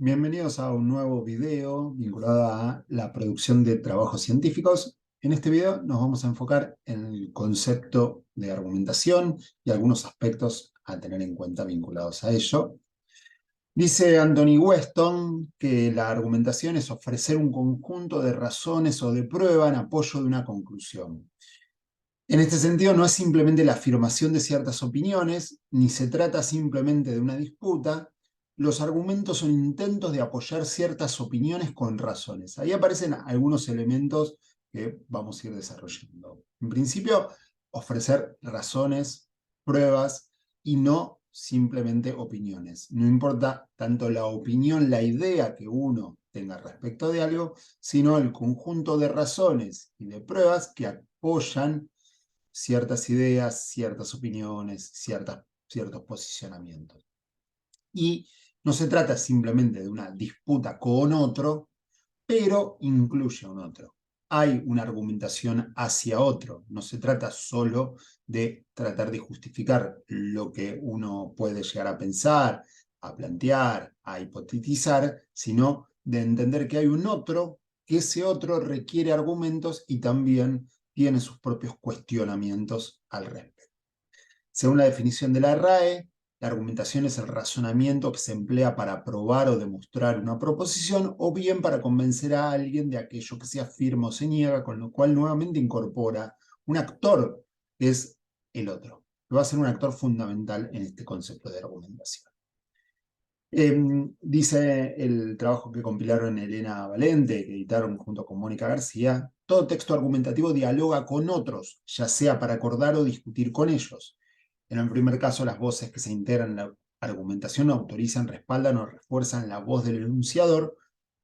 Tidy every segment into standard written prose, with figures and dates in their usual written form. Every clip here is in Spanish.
Bienvenidos a un nuevo video vinculado a la producción de trabajos científicos. En este video nos vamos a enfocar en el concepto de argumentación y algunos aspectos a tener en cuenta vinculados a ello. Dice Anthony Weston que la argumentación es ofrecer un conjunto de razones o de prueba en apoyo de una conclusión. En este sentido, no es simplemente la afirmación de ciertas opiniones, ni se trata simplemente de una disputa. Los argumentos son intentos de apoyar ciertas opiniones con razones. Ahí aparecen algunos elementos que vamos a ir desarrollando. En principio, ofrecer razones, pruebas y no simplemente opiniones. No importa tanto la opinión, la idea que uno tenga respecto de algo, sino el conjunto de razones y de pruebas que apoyan ciertas ideas, ciertas opiniones, ciertos posicionamientos. Y no se trata simplemente de una disputa con otro, pero incluye a un otro. Hay una argumentación hacia otro. No se trata solo de tratar de justificar lo que uno puede llegar a pensar, a plantear, a hipotetizar, sino de entender que hay un otro, que ese otro requiere argumentos y también tiene sus propios cuestionamientos al respecto. Según la definición de la RAE, la argumentación es el razonamiento que se emplea para probar o demostrar una proposición o bien para convencer a alguien de aquello que se afirma o se niega, con lo cual nuevamente incorpora un actor que es el otro. Va a ser un actor fundamental en este concepto de argumentación. Dice el trabajo que compilaron Elena Valente, que editaron junto con Mónica García, todo texto argumentativo dialoga con otros, ya sea para acordar o discutir con ellos. En el primer caso, las voces que se integran en la argumentación autorizan, respaldan o refuerzan la voz del enunciador.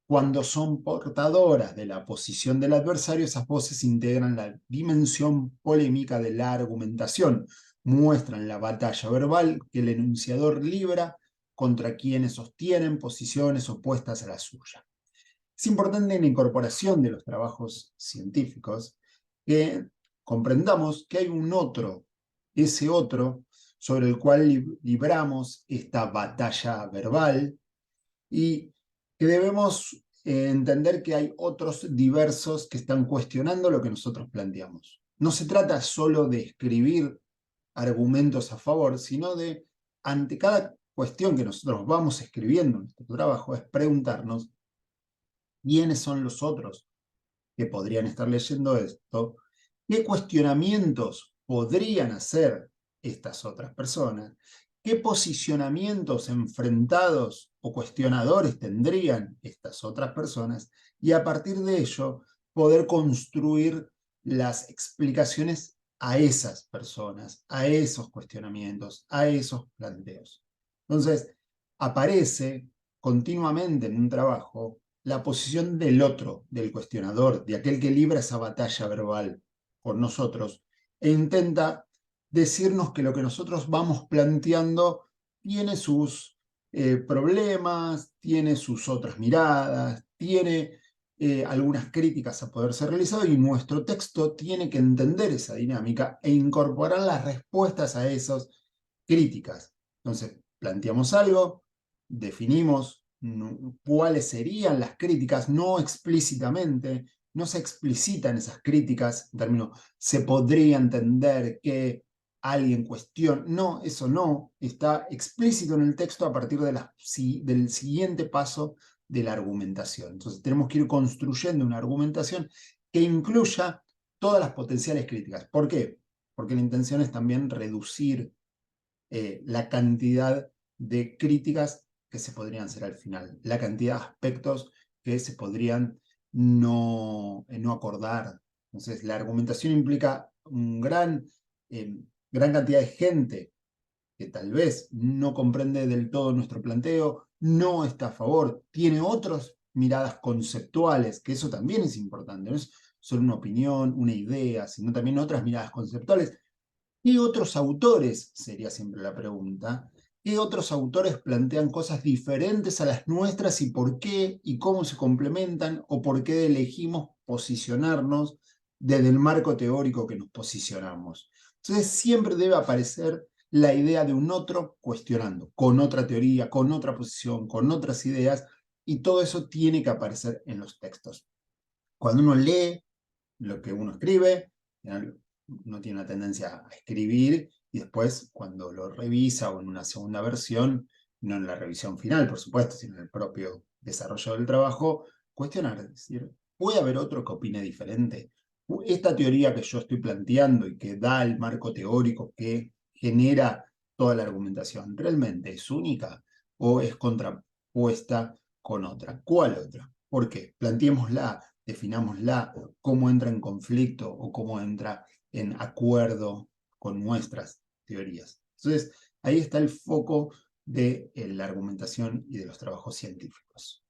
Cuando son portadoras de la posición del adversario, esas voces integran la dimensión polémica de la argumentación, muestran la batalla verbal que el enunciador libra contra quienes sostienen posiciones opuestas a la suya. Es importante en la incorporación de los trabajos científicos que comprendamos que hay un otro, ese otro sobre el cual libramos esta batalla verbal y que debemos entender que hay otros diversos que están cuestionando lo que nosotros planteamos. No se trata solo de escribir argumentos a favor, sino de, ante cada cuestión que nosotros vamos escribiendo en nuestro trabajo, es preguntarnos quiénes son los otros que podrían estar leyendo esto, qué cuestionamientos podrían hacer estas otras personas, qué posicionamientos enfrentados o cuestionadores tendrían estas otras personas, y a partir de ello poder construir las explicaciones a esas personas, a esos cuestionamientos, a esos planteos. Entonces, aparece continuamente en un trabajo la posición del otro, del cuestionador, de aquel que libra esa batalla verbal con nosotros, e intenta decirnos que lo que nosotros vamos planteando tiene sus problemas, tiene sus otras miradas, tiene algunas críticas a poder ser realizado, y nuestro texto tiene que entender esa dinámica e incorporar las respuestas a esas críticas. Entonces, planteamos algo, definimos cuáles serían las críticas, no explícitamente, no se explicitan esas críticas, en términos, se podría entender que alguien cuestiona, no, eso no, está explícito en el texto a partir de del siguiente paso de la argumentación. Entonces tenemos que ir construyendo una argumentación que incluya todas las potenciales críticas. ¿Por qué? Porque la intención es también reducir la cantidad de críticas que se podrían hacer al final, la cantidad de aspectos que se podrían no acordar. Entonces, la argumentación implica gran cantidad de gente que tal vez no comprende del todo nuestro planteo, no está a favor, tiene otras miradas conceptuales, que eso también es importante, no es solo una opinión, una idea, sino también otras miradas conceptuales. ¿Qué otros autores, sería siempre la pregunta, qué otros autores plantean cosas diferentes a las nuestras y por qué y cómo se complementan o por qué elegimos posicionarnos desde el marco teórico que nos posicionamos? Entonces siempre debe aparecer la idea de un otro cuestionando, con otra teoría, con otra posición, con otras ideas, y todo eso tiene que aparecer en los textos. Cuando uno lee lo que uno escribe, uno tiene una tendencia a escribir y después cuando lo revisa o en una segunda versión, no en la revisión final, por supuesto, sino en el propio desarrollo del trabajo, cuestionar, es decir, ¿puede haber otro que opine diferente? Esta teoría que yo estoy planteando y que da el marco teórico que genera toda la argumentación, ¿realmente es única o es contrapuesta con otra? ¿Cuál otra? ¿Por qué? Planteémosla, definámosla, cómo entra en conflicto o cómo entra en acuerdo con nuestras teorías. Entonces, ahí está el foco de la argumentación y de los trabajos científicos.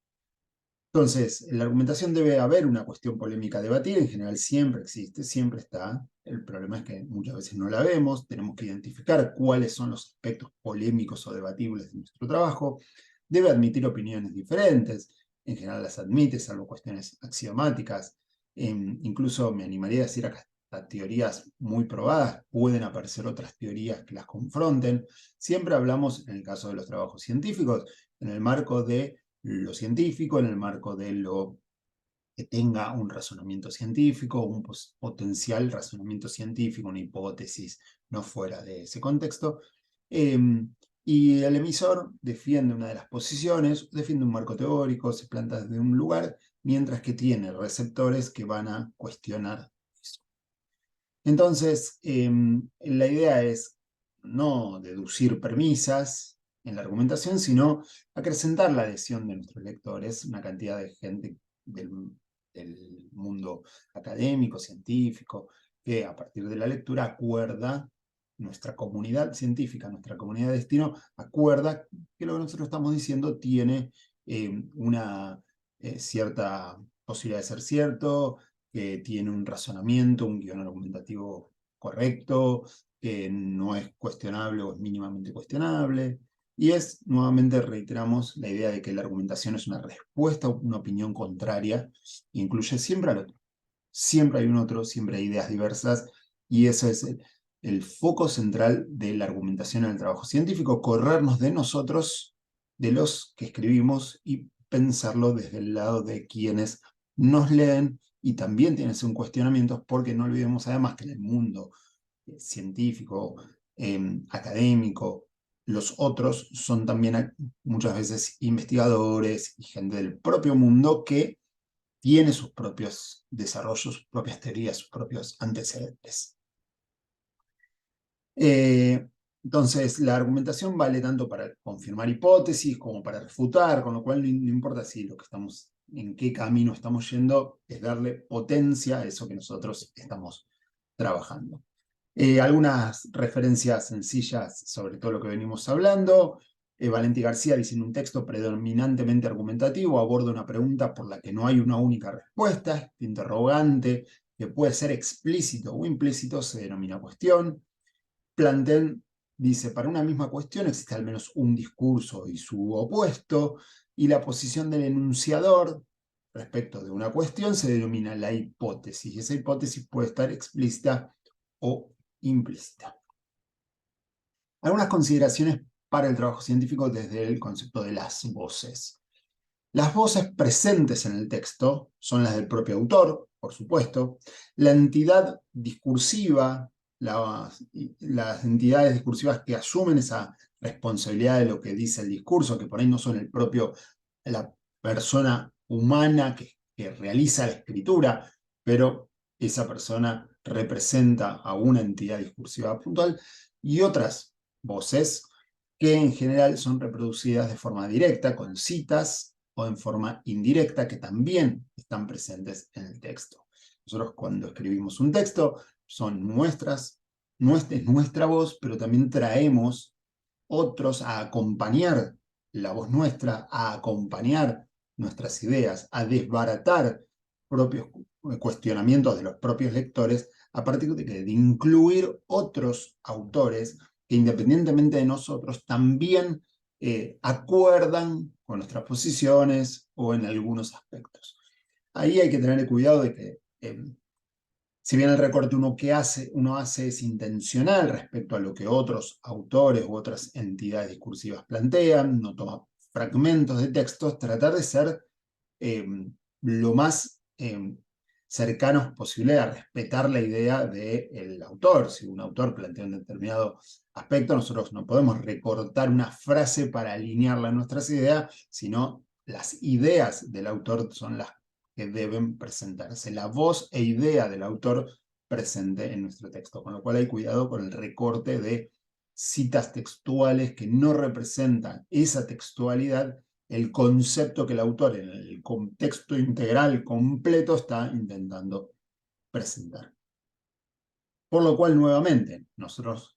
Entonces, en la argumentación debe haber una cuestión polémica a debatir, en general siempre existe, siempre está. El problema es que muchas veces no la vemos, tenemos que identificar cuáles son los aspectos polémicos o debatibles de nuestro trabajo. Debe admitir opiniones diferentes, en general las admite, salvo cuestiones axiomáticas. Incluso me animaría a decir acá, a teorías muy probadas, pueden aparecer otras teorías que las confronten. Siempre hablamos, en el caso de los trabajos científicos, en el marco de lo científico, en el marco de lo que tenga un razonamiento científico, un potencial razonamiento científico, una hipótesis, no fuera de ese contexto. Y el emisor defiende una de las posiciones, defiende un marco teórico, se planta desde un lugar, mientras que tiene receptores que van a cuestionar eso. Entonces, la idea es no deducir premisas en la argumentación, sino acrecentar la adhesión de nuestros lectores, una cantidad de gente del mundo académico, científico, que a partir de la lectura acuerda, nuestra comunidad científica, nuestra comunidad de destino, acuerda que lo que nosotros estamos diciendo tiene una cierta posibilidad de ser cierto, que tiene un razonamiento, un guión argumentativo correcto, que no es cuestionable o es mínimamente cuestionable. Y nuevamente reiteramos, la idea de que la argumentación es una respuesta a una opinión contraria, incluye siempre al otro. Siempre hay un otro, siempre hay ideas diversas, y ese es el foco central de la argumentación en el trabajo científico, corrernos de nosotros, de los que escribimos, y pensarlo desde el lado de quienes nos leen y también tienen un cuestionamiento, porque no olvidemos además que en el mundo científico, académico, los otros son también muchas veces investigadores y gente del propio mundo que tiene sus propios desarrollos, sus propias teorías, sus propios antecedentes. Entonces, la argumentación vale tanto para confirmar hipótesis como para refutar, con lo cual no importa si lo que estamos, en qué camino estamos yendo, es darle potencia a eso que nosotros estamos trabajando. Algunas referencias sencillas sobre todo lo que venimos hablando. Valenti García dice: en un texto predominantemente argumentativo aborda una pregunta por la que no hay una única respuesta. Este interrogante, que puede ser explícito o implícito, se denomina cuestión. Planten dice: para una misma cuestión existe al menos un discurso y su opuesto, y la posición del enunciador respecto de una cuestión se denomina la hipótesis, y esa hipótesis puede estar explícita o implícita. Algunas consideraciones para el trabajo científico desde el concepto de las voces. Las voces presentes en el texto son las del propio autor, por supuesto. La entidad discursiva, las entidades discursivas que asumen esa responsabilidad de lo que dice el discurso, que por ahí no son la persona humana que realiza la escritura, pero esa persona representa a una entidad discursiva puntual, y otras voces que en general son reproducidas de forma directa, con citas, o en forma indirecta, que también están presentes en el texto. Nosotros cuando escribimos un texto, son nuestra voz, pero también traemos otros a acompañar la voz nuestra, a acompañar nuestras ideas, a desbaratar propios cuestionamientos de los propios lectores, a partir de incluir otros autores que, independientemente de nosotros, también acuerdan con nuestras posiciones o en algunos aspectos. Ahí hay que tener cuidado de que, si bien el recorte uno hace es intencional respecto a lo que otros autores u otras entidades discursivas plantean, no toma fragmentos de textos, tratar de ser lo más cercanos posible a respetar la idea del autor. Si un autor plantea un determinado aspecto, nosotros no podemos recortar una frase para alinearla a nuestras ideas, sino las ideas del autor son las que deben presentarse, la voz e idea del autor presente en nuestro texto, con lo cual hay cuidado con el recorte de citas textuales que no representan esa textualidad, el concepto que el autor en el contexto integral completo está intentando presentar. Por lo cual, nuevamente, nosotros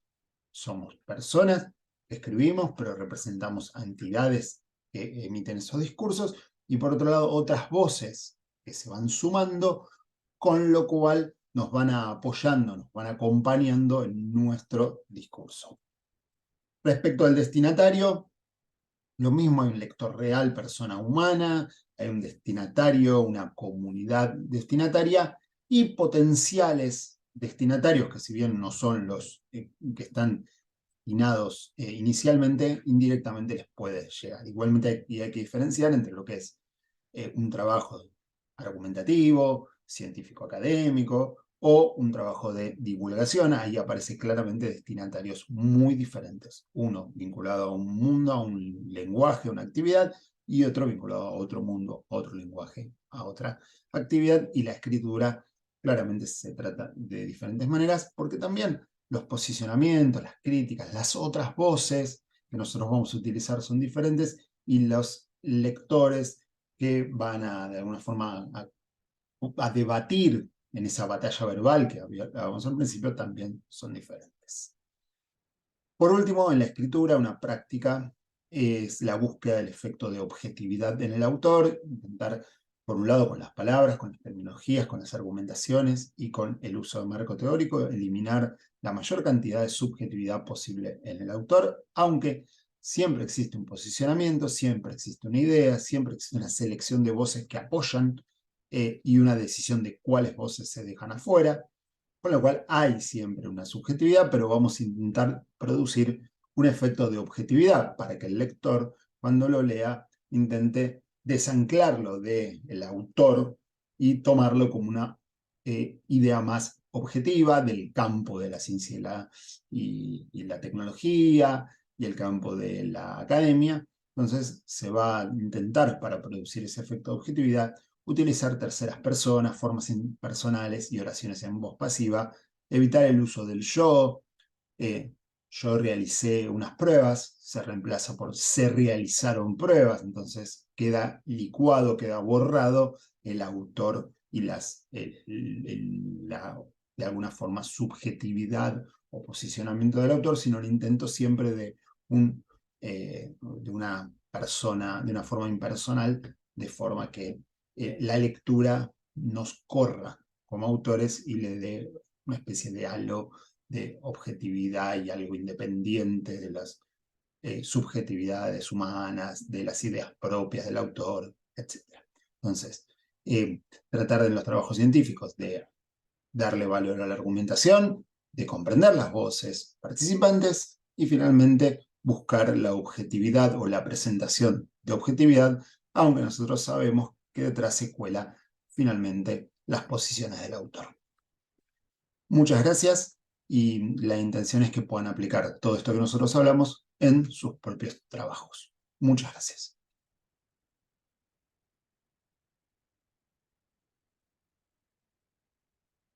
somos personas que escribimos, pero representamos a entidades que emiten esos discursos, y por otro lado, otras voces que se van sumando, con lo cual nos van apoyando, nos van acompañando en nuestro discurso. Respecto al destinatario, lo mismo, hay un lector real, persona humana, hay un destinatario, una comunidad destinataria, y potenciales destinatarios, que si bien no son los que están destinados inicialmente, indirectamente les puede llegar. Igualmente hay que diferenciar entre lo que es un trabajo argumentativo, científico-académico, o un trabajo de divulgación. Ahí aparece claramente destinatarios muy diferentes. Uno vinculado a un mundo, a un lenguaje, a una actividad, y otro vinculado a otro mundo, a otro lenguaje, a otra actividad. Y la escritura claramente se trata de diferentes maneras, porque también los posicionamientos, las críticas, las otras voces que nosotros vamos a utilizar son diferentes, y los lectores que van a, de alguna forma, a debatir en esa batalla verbal que hablábamos al principio, también son diferentes. Por último, en la escritura, una práctica es la búsqueda del efecto de objetividad en el autor, intentar, por un lado, con las palabras, con las terminologías, con las argumentaciones y con el uso de marco teórico, eliminar la mayor cantidad de subjetividad posible en el autor, aunque siempre existe un posicionamiento, siempre existe una idea, siempre existe una selección de voces que apoyan y una decisión de cuáles voces se dejan afuera, con lo cual hay siempre una subjetividad, pero vamos a intentar producir un efecto de objetividad para que el lector, cuando lo lea, intente desanclarlo del autor y tomarlo como una idea más objetiva del campo de la ciencia y la tecnología y el campo de la academia. Entonces se va a intentar, para producir ese efecto de objetividad, utilizar terceras personas, formas impersonales y oraciones en voz pasiva, evitar el uso del yo. Yo realicé unas pruebas, se reemplaza por se realizaron pruebas, entonces queda licuado, queda borrado el autor y de alguna forma, subjetividad o posicionamiento del autor, sino el intento siempre de una persona, de una forma impersonal, de forma que la lectura nos corra como autores y le dé una especie de halo de objetividad y algo independiente de las subjetividades humanas, de las ideas propias del autor, etc. Entonces, tratar de los trabajos científicos de darle valor a la argumentación, de comprender las voces participantes y finalmente buscar la objetividad o la presentación de objetividad, aunque nosotros sabemos que detrás se cuela finalmente las posiciones del autor. Muchas gracias, y la intención es que puedan aplicar todo esto que nosotros hablamos en sus propios trabajos. Muchas gracias.